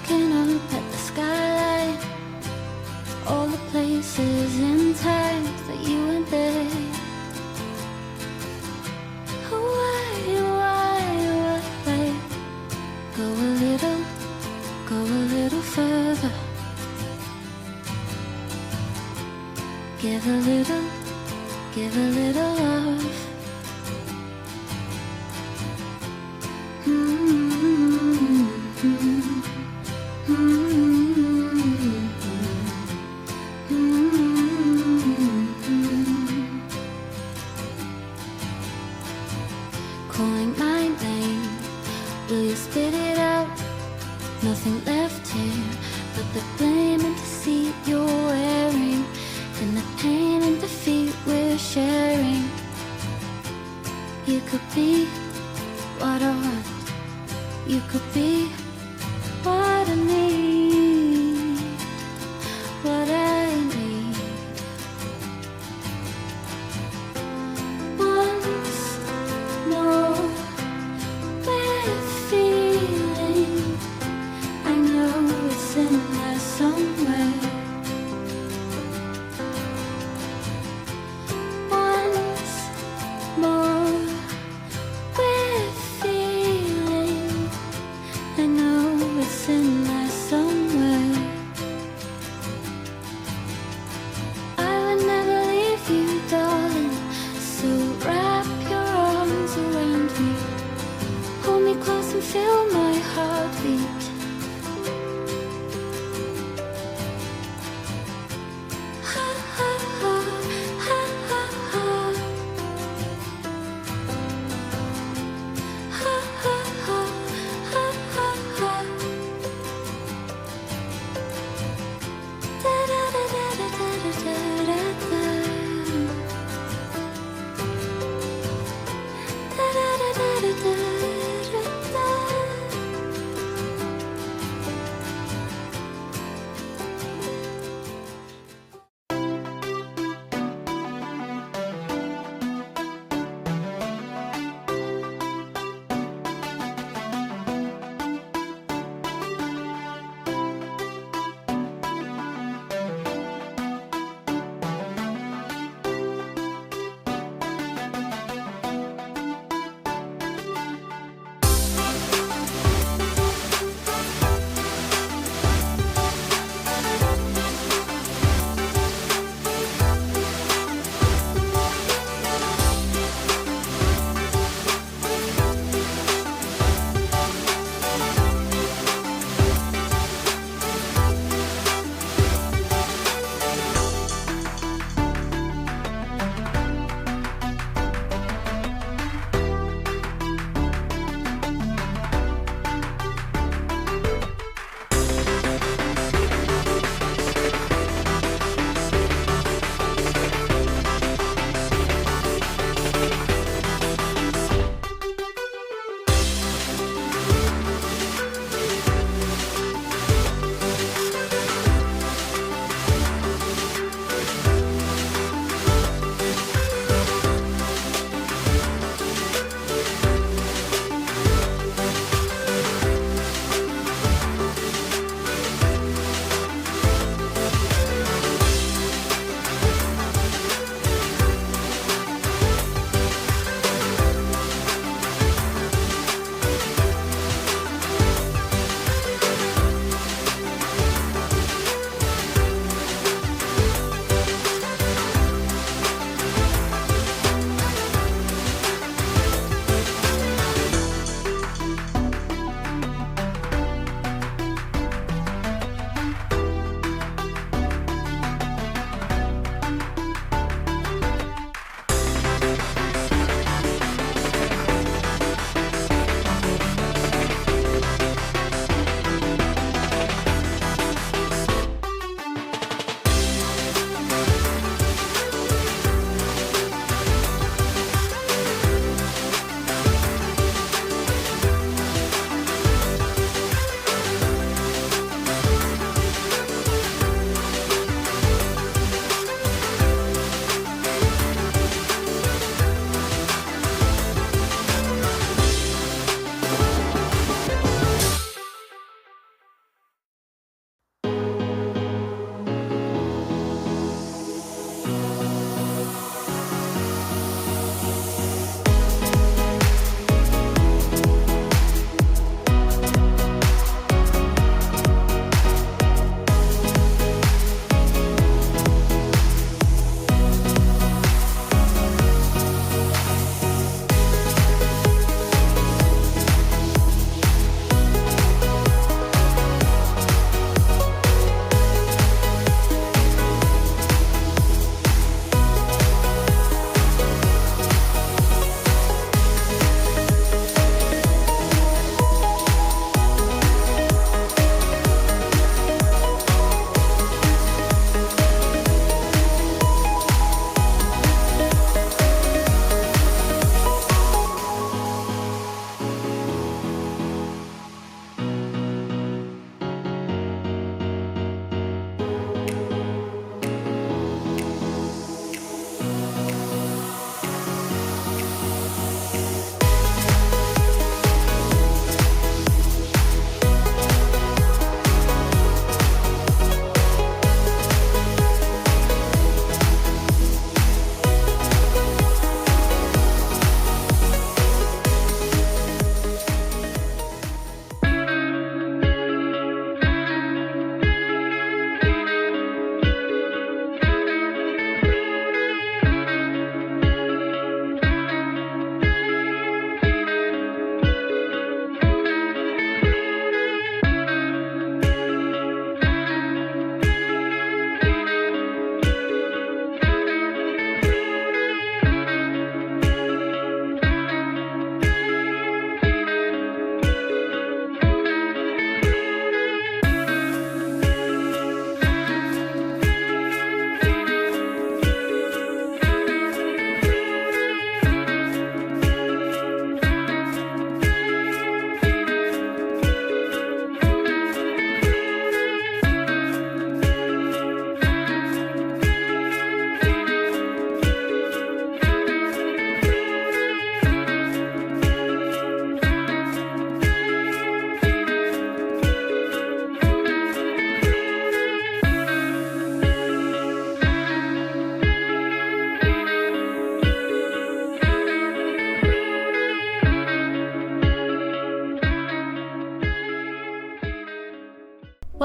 looking up at the skyline, all the places and times that you went there. Why? Go a little further. Give a little love. Calling my name, will you spit it out? Nothing left here but the blame and deceit you're wearing, and the pain and defeat we're sharing. You could be what I want. You could be what I need. What I need. Once more with feeling, I know it's in there somewhere. Once more with feeling,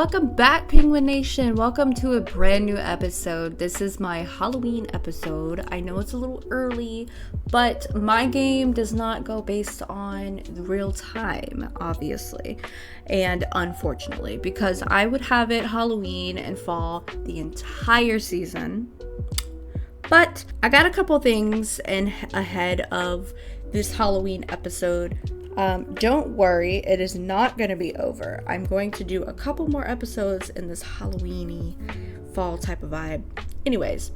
Welcome back, Penguin Nation. Welcome to a brand new episode. This is my Halloween episode. I know it's a little early, but my game does not go based on real time, obviously, and unfortunately, because I would have it Halloween and fall the entire season. But I got a couple things ahead of this Halloween episode. Don't worry, it is not going to be over. I'm going to do a couple more episodes in this Halloween-y fall type of vibe. Anyways,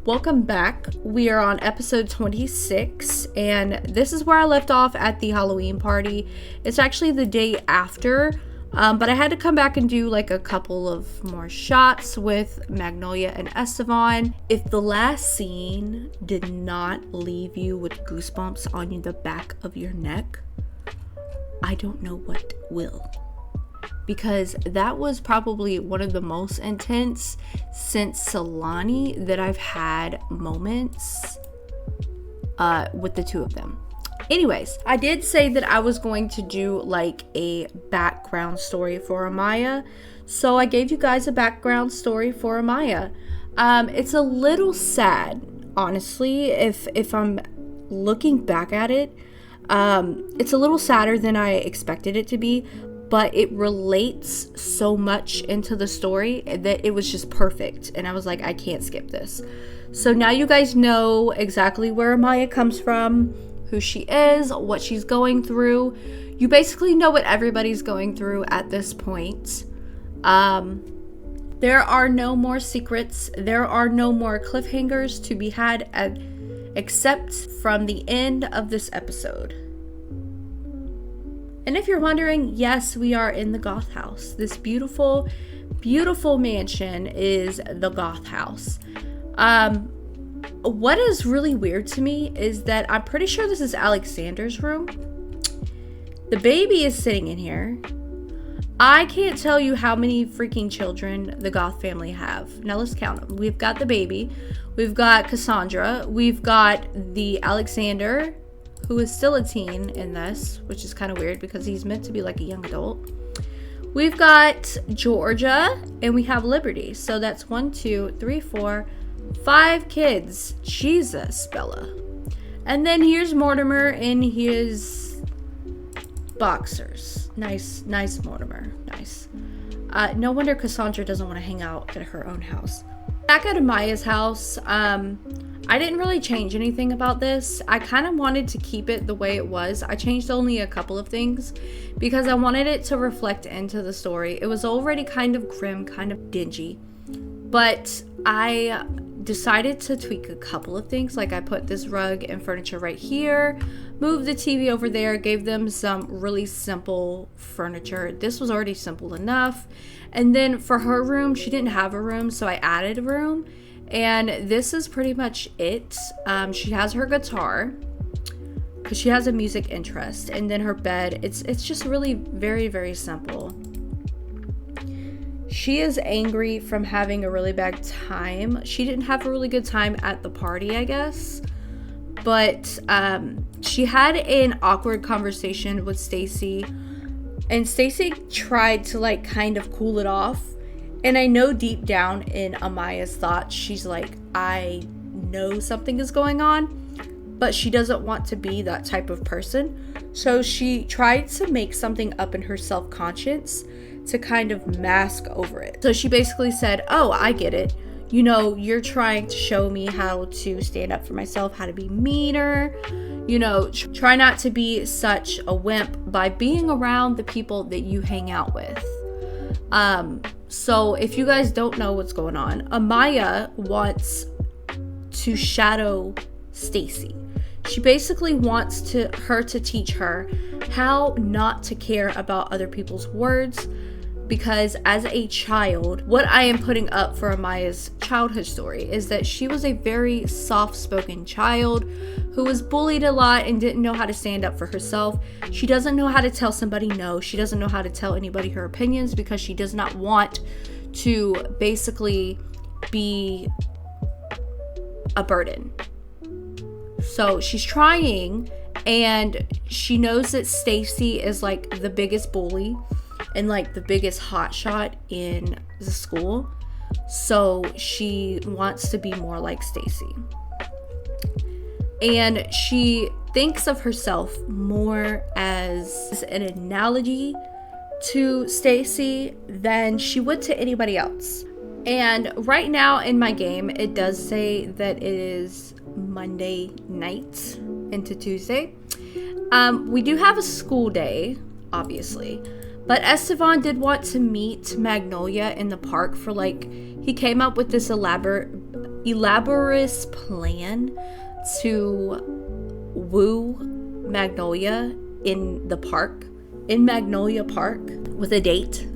welcome back. We are on episode 26, and this is where I left off at the Halloween party. It's actually the day after, but I had to come back and do like a couple of more shots with Magnolia and Estevan. If the last scene did not leave you with goosebumps on the back of your neck, I don't know what will, because that was probably one of the most intense since Solani that I've had moments with the two of them. Anyways, I did say that I was going to do like a background story for Amiyah, so I gave you guys a background story for Amiyah. It's a little sad, honestly, if I'm looking back at it. It's a little sadder than I expected it to be, but it relates so much into the story that it was just perfect. And I was like, I can't skip this. So now you guys know exactly where Amiyah comes from, who she is, what she's going through. You basically know what everybody's going through at this point. There are no more secrets. There are no more cliffhangers to be had except from the end of this episode. And if you're wondering, yes, we are in the Goth house. This beautiful, beautiful mansion is the Goth house. What is really weird to me is that I'm pretty sure this is Alexander's room. The baby is sitting in here. I can't tell you how many freaking children the Goth family have. Now let's count them. We've got the baby. We've got Cassandra. We've got the Alexander, who is still a teen in this, which is kind of weird because he's meant to be like a young adult. We've got Georgia, and we have Liberty. So that's 1, 2, 3, 4, 5 kids. Jesus, Bella. And then here's Mortimer in his boxers. Nice Mortimer. Nice. No wonder Cassandra doesn't want to hang out at her own house. Back at Amiyah's house, I didn't really change anything about this. I kind of wanted to keep it the way it was. I changed only a couple of things because I wanted it to reflect into the story. It was already kind of grim, kind of dingy, but I decided to tweak a couple of things. Like I put this rug and furniture right here, moved the TV over there, gave them some really simple furniture. This was already simple enough. And then for her room, she didn't have a room, so I added a room. And this is pretty much it. She has her guitar because she has a music interest, and then her bed. It's just really very, very simple. She is angry from having a really bad time. She didn't have a really good time at the party, I guess. But she had an awkward conversation with Stacy, and Stacy tried to like kind of cool it off. And I know deep down in Amiyah's thoughts, she's like, I know something is going on, but she doesn't want to be that type of person. So she tried to make something up in her self-conscience to kind of mask over it. So she basically said, oh, I get it. You know, you're trying to show me how to stand up for myself, how to be meaner, you know, try not to be such a wimp by being around the people that you hang out with. So if you guys don't know what's going on, Amiyah wants to shadow Stacy. She basically wants her to teach her how not to care about other people's words, because as a child, what I am putting up for Amiyah's childhood story is that she was a very soft-spoken child who was bullied a lot and didn't know how to stand up for herself. She doesn't know how to tell somebody no. She doesn't know how to tell anybody her opinions because she does not want to basically be a burden. So she's trying, and she knows that Stacy is like the biggest bully. and like the biggest hotshot in the school. So she wants to be more like Stacy. And she thinks of herself more as an analogy to Stacy than she would to anybody else. And right now in my game, it does say that it is Monday night into Tuesday. We do have a school day, obviously, but Esteban did want to meet Magnolia in the park for like, he came up with this elaborate plan to woo Magnolia in the park, in Magnolia Park, with a date.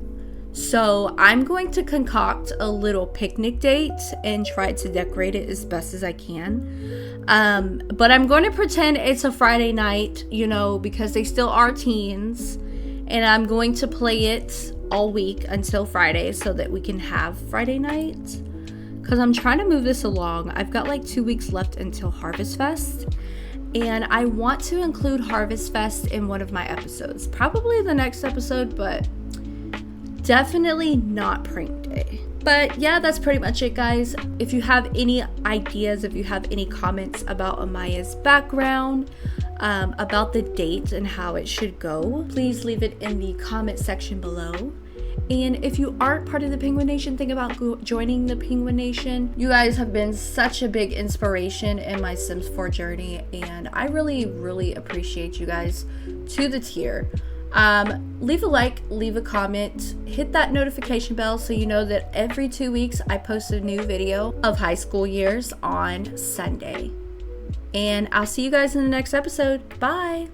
So I'm going to concoct a little picnic date and try to decorate it as best as I can. But I'm going to pretend it's a Friday night, you know, because they still are teens. And I'm going to play it all week until Friday so that we can have Friday night. Because I'm trying to move this along. I've got like 2 weeks left until Harvest Fest. And I want to include Harvest Fest in one of my episodes. Probably the next episode, but definitely not prank day. But yeah, that's pretty much it, guys. If you have any ideas, if you have any comments about Amiyah's background, about the date and how it should go, please leave it in the comment section below. And if you aren't part of the Penguin Nation, think about joining the Penguin Nation. You guys have been such a big inspiration in my Sims 4 journey, and I really, really appreciate you guys to the tier. Leave a like, leave a comment, hit that notification bell so you know that every 2 weeks I post a new video of high school years on Sunday. And I'll see you guys in the next episode. Bye!